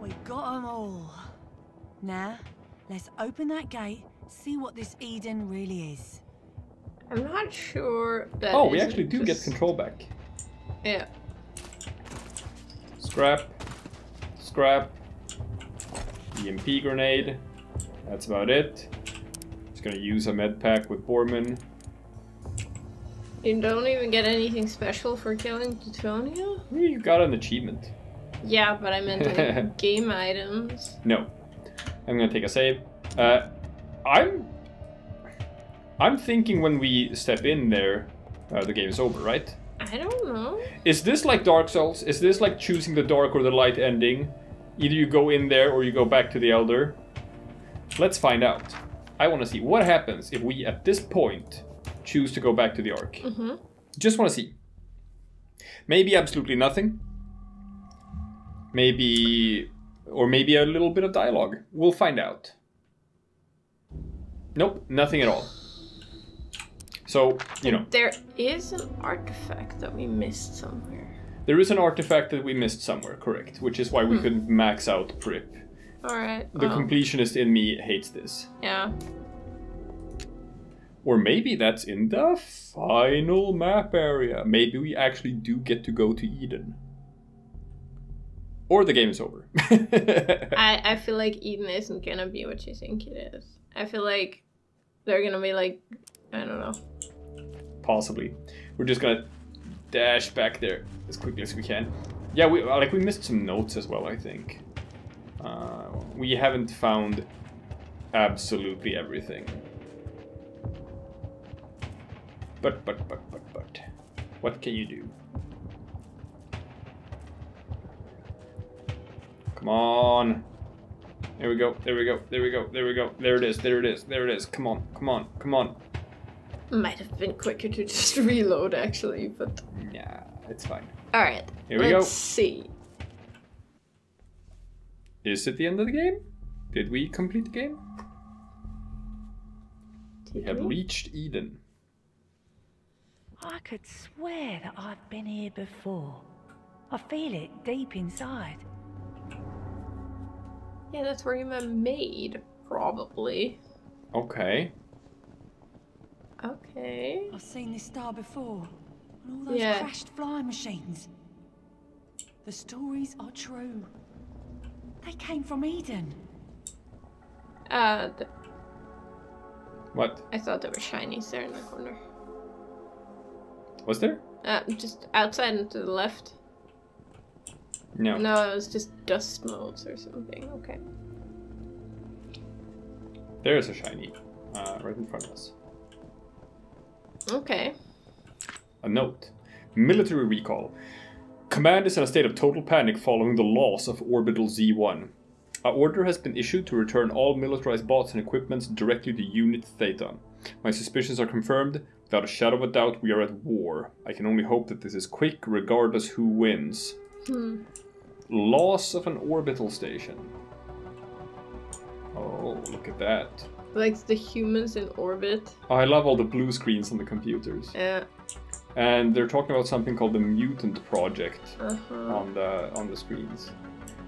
We got them all. Now, let's open that gate, see what this Eden really is. I'm not sure that. Oh, we actually do get control back. Yeah. Scrap. Scrap. EMP grenade. That's about it. Just gonna use a med pack with Borman. You don't even get anything special for killing Teutonia? You got an achievement. Yeah, but I meant like game items. No. I'm gonna take a save. I'm thinking when we step in there, the game is over, right? I don't know. Is this like Dark Souls? Is this like choosing the dark or the light ending? Either you go in there or you go back to the Elder. Let's find out. I want to see what happens if we, at this point, choose to go back to the Ark. Just want to see. Maybe absolutely nothing. Maybe... or maybe a little bit of dialogue. We'll find out. Nope, nothing at all. So, you know. There is an artifact that we missed somewhere. There is an artifact that we missed somewhere, correct. Which is why we couldn't max out Prip. Alright. The completionist in me hates this. Yeah. Or maybe that's in the final map area. Maybe we actually do get to go to Eden. Or the game is over. I feel like Eden isn't gonna be what you think it is. I feel like they're gonna be like, I don't know. Possibly. We're just gonna dash back there as quickly as we can. Yeah, we missed some notes as well, I think. We haven't found absolutely everything. But, what can you do? Come on. There we go, there we go, there we go, there we go. There it is, there it is, there it is. Come on, come on, come on. Might have been quicker to just reload, actually, but... Yeah, it's fine. Alright, here we go. Let's see. Is it the end of the game? Did we complete the game? We have reached Eden. I could swear that I've been here before. I feel it deep inside. Yeah, that's where you were made, probably. Okay. Okay. I've seen this star before. On all those crashed flying machines. The stories are true. They came from Eden. What? I thought there were shinies there in the corner. Was there? Just outside and to the left. No. No, it was just dust motes or something. Okay. There's a shiny. Right in front of us. Okay. A note. Military recall. Command is in a state of total panic following the loss of Orbital Z1. An order has been issued to return all militarized bots and equipments directly to Unit Theta. My suspicions are confirmed. Without a shadow of a doubt, we are at war. I can only hope that this is quick, regardless who wins. Loss of an orbital station. Oh, look at that. Like the humans in orbit. Oh, I love all the blue screens on the computers. Yeah. And they're talking about something called the Mutant Project Uh-huh. on the screens.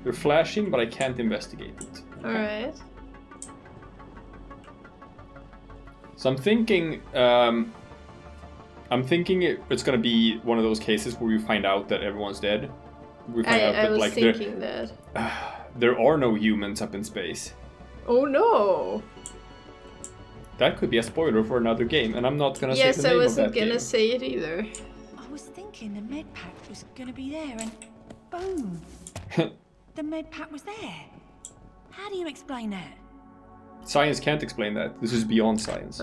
They're flashing, but I can't investigate it. Okay. Alright. So I'm thinking it's gonna be one of those cases where we find out that everyone's dead. We find out that I was like thinking that. there are no humans up in space. Oh no! That could be a spoiler for another game, and I'm not gonna say Yes, the I name of wasn't that gonna game. say it either. I was thinking the med pack was gonna be there and boom! The med pack was there. How do you explain that? Science can't explain that. This is beyond science.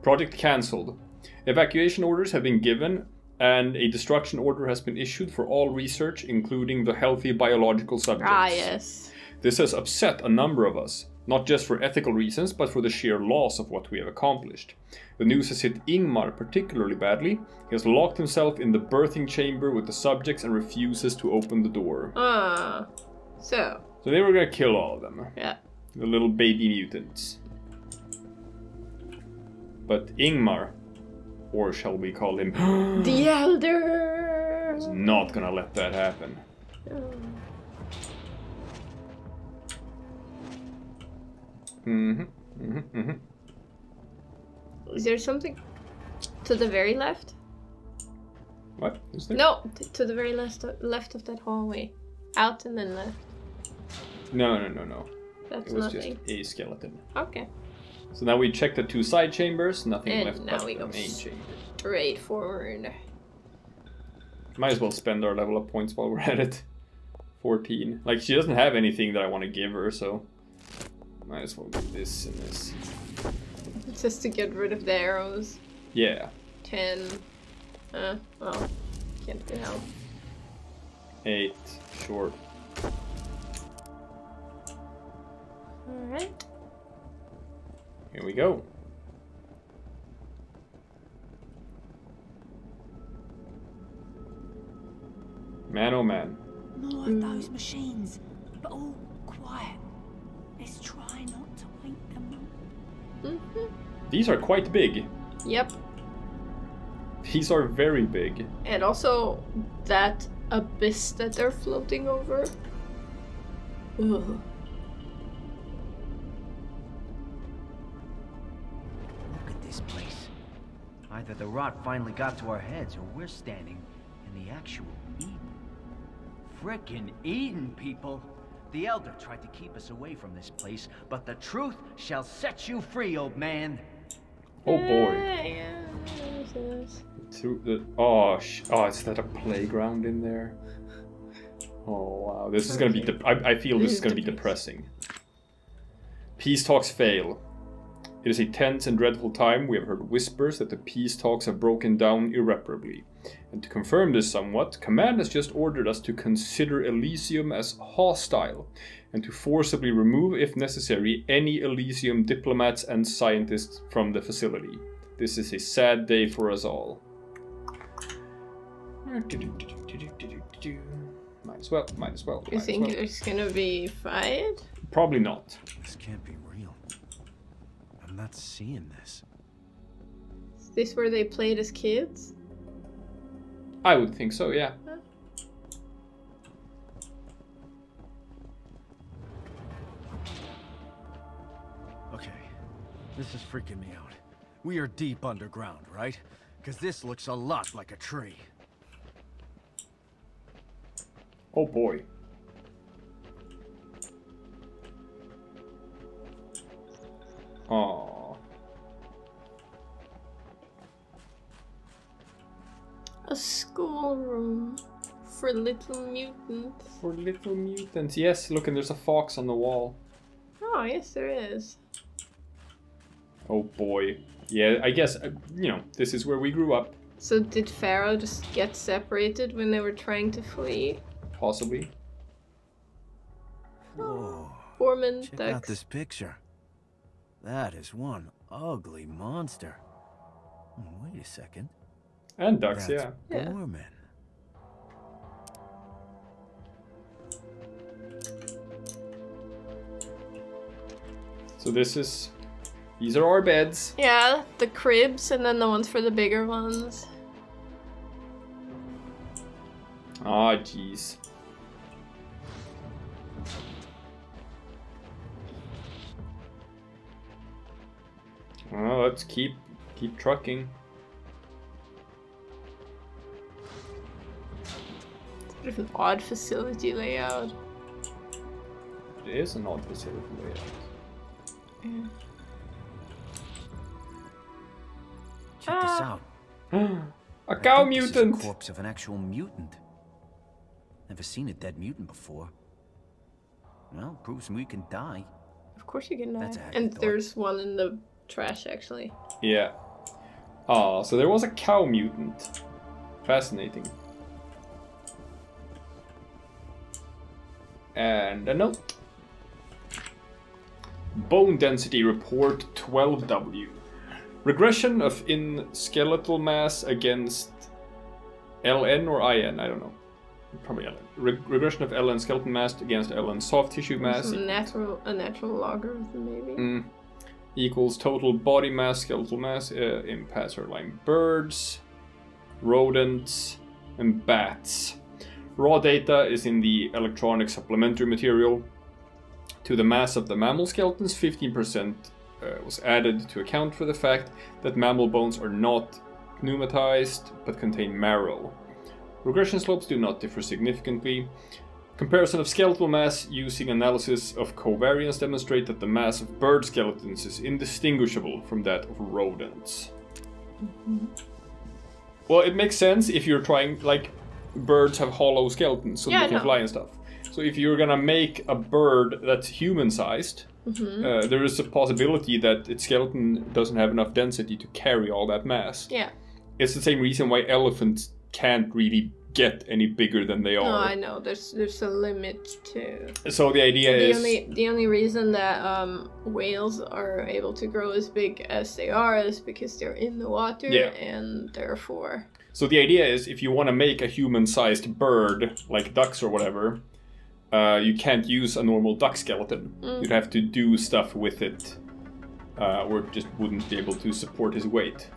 Project cancelled. Evacuation orders have been given, and a destruction order has been issued for all research, including the healthy biological subjects. Ah, yes. This has upset a number of us, not just for ethical reasons, but for the sheer loss of what we have accomplished. The news has hit Ingmar particularly badly. He has locked himself in the birthing chamber with the subjects and refuses to open the door. So they were gonna kill all of them. Yeah. The little baby mutants. But Ingmar, or shall we call him the Elder, is not gonna let that happen. Is there something to the very left? What is there? No, to the very left of that hallway. Out and then left. No. That's it was nothing. just a skeleton. Okay. So now we checked the 2 side chambers, nothing And left now but we the go main chamber. Straight forward. Might as well spend our level up points while we're at it. 14. Like, she doesn't have anything that I want to give her, so... Might as well do this and this. Just to get rid of the arrows. Yeah. 10. Well, can't be helped. 8. Sure. Alright. Here we go. Man, oh man. More of those machines, but all quiet. Let's try not to wake them up. These are quite big. Yep. These are very big. And also that abyss that they're floating over. Ugh. Look at this place. Either the rot finally got to our heads, or we're standing in the actual Eden. Frickin' Eden, people! The Elder tried to keep us away from this place, but the truth shall set you free, old man! Oh boy. Yeah, yes. Through the... Oh, is that a playground in there? Oh wow, this is gonna be... I feel this is gonna be depressing. Peace talks fail. It is a tense and dreadful time. We have heard whispers that the peace talks have broken down irreparably. And to confirm this somewhat, Command has just ordered us to consider Elysium as hostile, and to forcibly remove, if necessary, any Elysium diplomats and scientists from the facility. This is a sad day for us all. Might as well. You think there's gonna be a fight? Probably not. This can't be real. I'm not seeing this. Is this where they played as kids? I would think so, yeah. Okay, this is freaking me out. We are deep underground, right? Because this looks a lot like a tree. Oh boy. Aww. A schoolroom for little mutants. For little mutants. Yes, look, and there's a fox on the wall. Oh, yes, there is. Oh boy. Yeah, I guess, this is where we grew up. So did Pharaoh just get separated when they were trying to flee? Possibly. Whoa. Foreman Check ducks. out this picture. That is one ugly monster. Wait a second. And ducks, That's yeah. Borman. So these are our beds. Yeah, the cribs and then the ones for the bigger ones. Ah, jeez. Well, let's keep trucking. It's a bit of an odd facility layout. It is an odd facility layout. Yeah. Check this out. A cow This is mutant! the corpse of an actual mutant. Never seen a dead mutant before. Well, proves we can die. Of course you can die. That's a happy And thought. there's one in the trash, actually. Yeah. Ah, so there was a cow mutant. Fascinating. And a note. Bone density report 12W. Regression of in skeletal mass against LN or IN, I don't know. Probably LN. Regression of LN skeleton mass against LN soft tissue mass. A natural logarithm, maybe. Equals total body mass, skeletal mass in passerine birds, rodents, and bats. Raw data is in the electronic supplementary material. To the mass of the mammal skeletons, 15% was added to account for the fact that mammal bones are not pneumatized but contain marrow. Regression slopes do not differ significantly. Comparison of skeletal mass using analysis of covariance demonstrate that the mass of bird skeletons is indistinguishable from that of rodents. Well, it makes sense if you're trying, like, birds have hollow skeletons, so they can fly and stuff. So if you're gonna make a bird that's human-sized, there is a possibility that its skeleton doesn't have enough density to carry all that mass. Yeah. It's the same reason why elephants can't really get any bigger than they are. No, I know. There's a limit to. So the idea is the only reason that whales are able to grow as big as they are is because they're in the water, and therefore. So the idea is, if you want to make a human-sized bird, like ducks or whatever, you can't use a normal duck skeleton. You'd have to do stuff with it, or it just wouldn't be able to support his weight.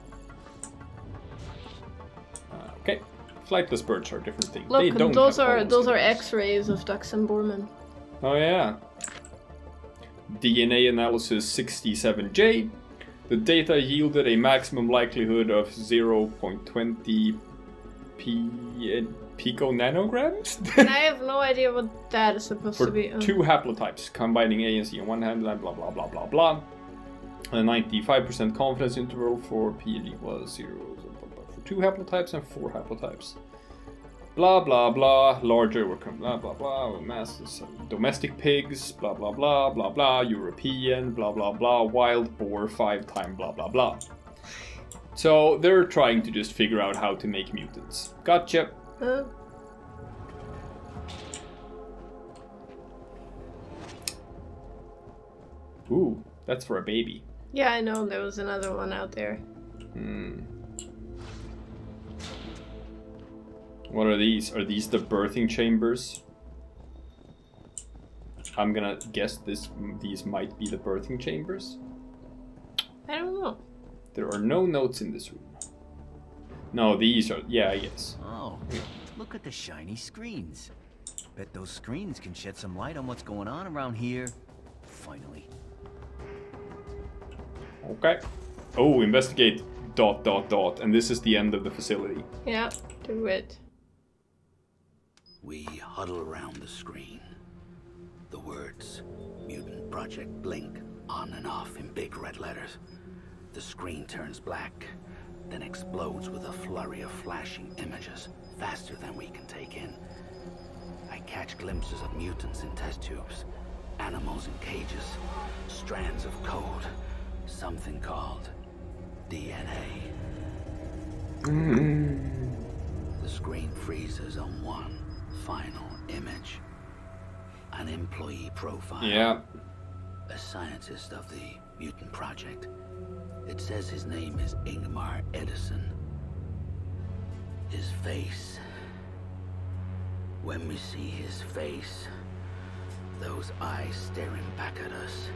Okay. Flightless birds are a different thing. Look, they don't those have are X-rays of ducks and boormen. Oh yeah. DNA analysis 67J. The data yielded a maximum likelihood of 0.20 piconanograms. And I have no idea what that is supposed to be. For 2 haplotypes, combining A and C on one hand, blah blah blah blah blah blah. A 95% confidence interval for P equals 0. 2 haplotypes and 4 haplotypes. Blah blah blah. Larger will come blah blah blah. Masses domestic pigs. Blah blah blah blah blah. European. Blah blah blah. Wild boar 5 times blah blah blah. So they're trying to just figure out how to make mutants. Gotcha. Ooh, that's for a baby. Yeah, I know. There was another one out there. What are these? Are these the birthing chambers? I'm gonna guess these might be the birthing chambers. I don't know. There are no notes in this room. No, these are... yeah, I guess. Oh, look at the shiny screens. Bet those screens can shed some light on what's going on around here. Finally. Okay. Oh, investigate... ... And this is the end of the facility. Yeah, do it. We huddle around the screen. The words Mutant Project blink on and off in big red letters. The screen turns black, then explodes with a flurry of flashing images, faster than we can take in. I catch glimpses of mutants in test tubes, animals in cages, strands of code, something called DNA. The screen freezes on one final image. An employee profile. Yeah. A scientist of the Mutant Project. It says his name is Ingmar Edison. His face. When we see his face, those eyes staring back at us,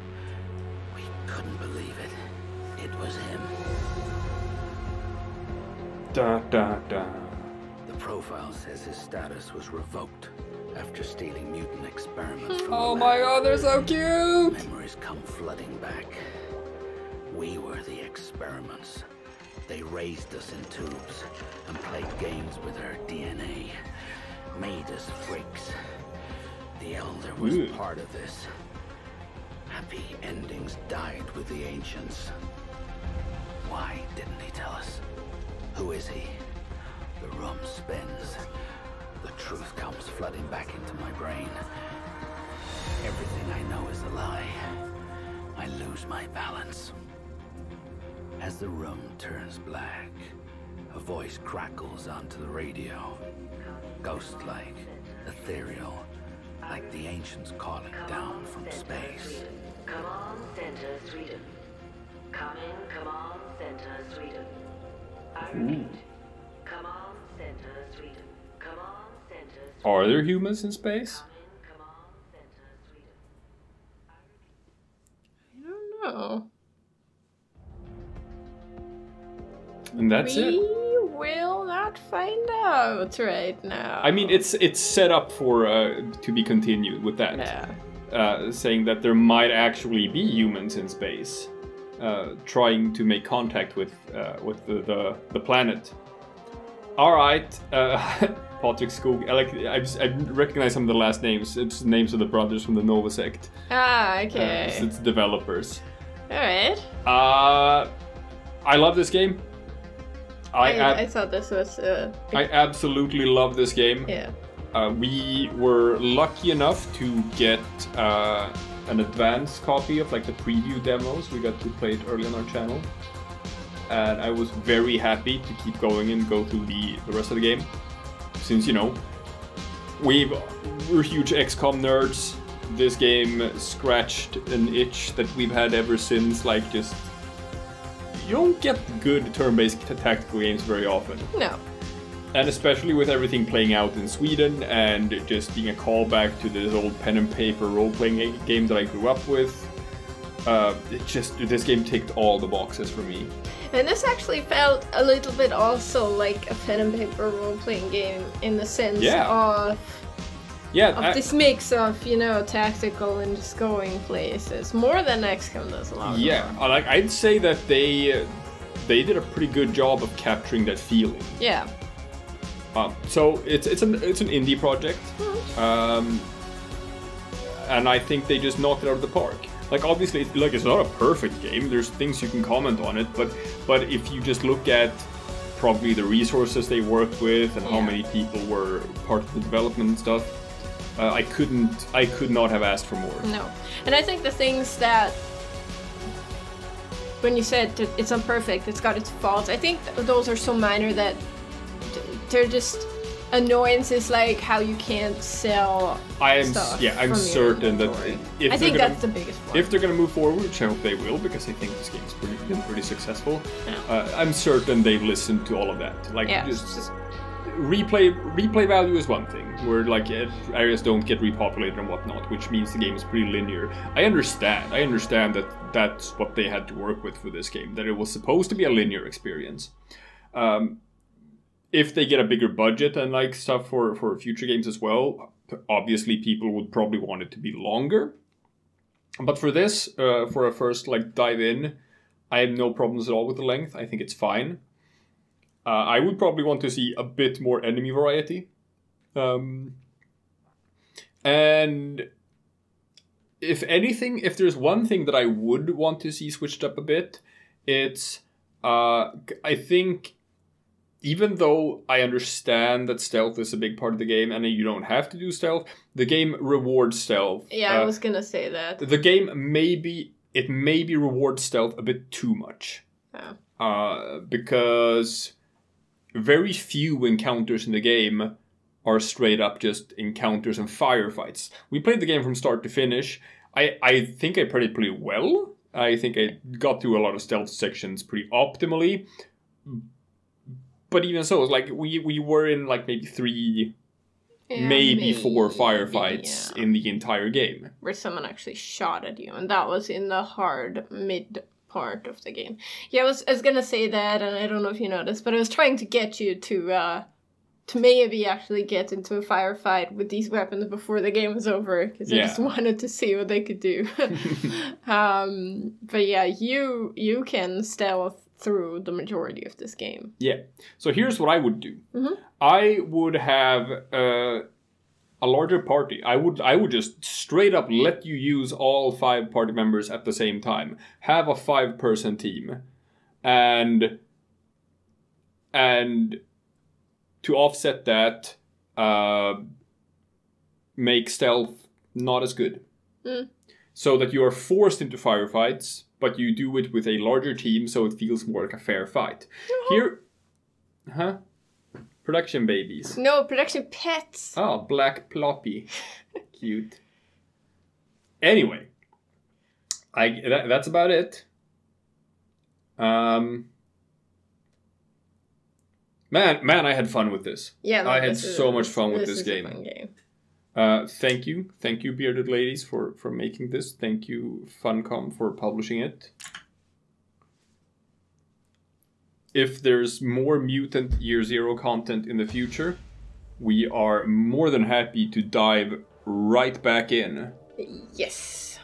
we couldn't believe it. It was him. Da da da. The profile says his status was revoked after stealing mutant experiments from Oh the my lab. god, they're so cute! Memories come flooding back. We were the experiments. They raised us in tubes and played games with our DNA. Made us freaks. The Elder was part of this. Happy endings died with the Ancients. Why didn't he tell us? Who is he? The room spins. The truth comes flooding back into my brain. Everything I know is a lie. I lose my balance. As the room turns black, a voice crackles onto the radio. Ghost-like, ethereal, like the ancients calling down from space. Come on, Center, Sweden. Come in, come on, Center, Sweden. I repeat. Come on, Center, Sweden. Come on, Center, Sweden. Are there humans in space? Come on, Center, Sweden. I don't know. And that's it. We will not find out right now. I mean, it's set up for to be continued with that. Yeah. saying that there might actually be humans in space trying to make contact with the planet. All right, Patrick Skog. I recognize some of the last names. It's names of the brothers from the Nova sect. Ah, okay. It's developers. All right. I love this game. I thought this was. I absolutely love this game. Yeah. We were lucky enough to get an advanced copy of like the preview demos. We got to play it early on our channel, and I was very happy to keep going and go through the rest of the game. Since, you know, we're huge XCOM nerds, this game scratched an itch that we've had ever since. Like, just, you don't get good turn-based tactical games very often. No. And especially with everything playing out in Sweden and just being a callback to this old pen and paper role-playing game that I grew up with. This game ticked all the boxes for me. And this actually felt a little bit also like a pen and paper role-playing game in the sense of this mix of, you know, tactical and just going places, more than XCOM does a lot. Yeah, I'd say that they did a pretty good job of capturing that feeling. Yeah. So it's an indie project, and I think they just knocked it out of the park. Like, obviously, it's not a perfect game. There's things you can comment on it, but if you just look at probably the resources they worked with and how many people were part of the development and stuff, I could not have asked for more. No, and I think the things that, when you said that it's imperfect, it's got its faults, I think those are so minor that they're just annoyances, like how you can't sell stuff. Yeah, I'm certain that I think that's the biggest one. If they're gonna move forward, which I hope they will, because I think this game's been pretty successful. Yeah. I'm certain they've listened to all of that. Like, just replay value is one thing, where like areas don't get repopulated and whatnot, which means the game is pretty linear. I understand that that's what they had to work with for this game, that it was supposed to be a linear experience. If they get a bigger budget and like stuff for future games as well, obviously people would probably want it to be longer. But for this, for a first like dive in, I have no problems at all with the length. I think it's fine. I would probably want to see a bit more enemy variety. And if anything, if there's one thing that I would want to see switched up a bit, it's I think, even though I understand that stealth is a big part of the game and you don't have to do stealth, the game rewards stealth. Yeah, I was gonna say that. The game maybe rewards stealth a bit too much. Oh. Because very few encounters in the game are straight up just encounters and firefights. We played the game from start to finish. I think I played it pretty well. I think I got through a lot of stealth sections pretty optimally. But even so, it's like we were in like maybe 3, maybe 4 firefights in the entire game. Where someone actually shot at you, and that was in the hard mid part of the game. Yeah, I was gonna say that, and I don't know if you noticed, but I was trying to get you to maybe actually get into a firefight with these weapons before the game was over, because I just wanted to see what they could do. But yeah, you can stealth through the majority of this game. Yeah. So here's what I would do. Mm-hmm. I would have a larger party. I would just straight up let you use all 5 party members at the same time. Have a 5-person team. And to offset that, make stealth not as good. So that you are forced into firefights, but you do it with a larger team, so it feels more like a fair fight. Here... Huh? Production babies. No, production pets. Oh, black ploppy. Cute. Anyway. That's about it. Man, I had fun with this. Yeah, no, I had so much fun with this game. A fun game. Thank you, Bearded Ladies, for making this. Thank you, Funcom, for publishing it. If there's more Mutant Year Zero content in the future, we are more than happy to dive right back in Yes.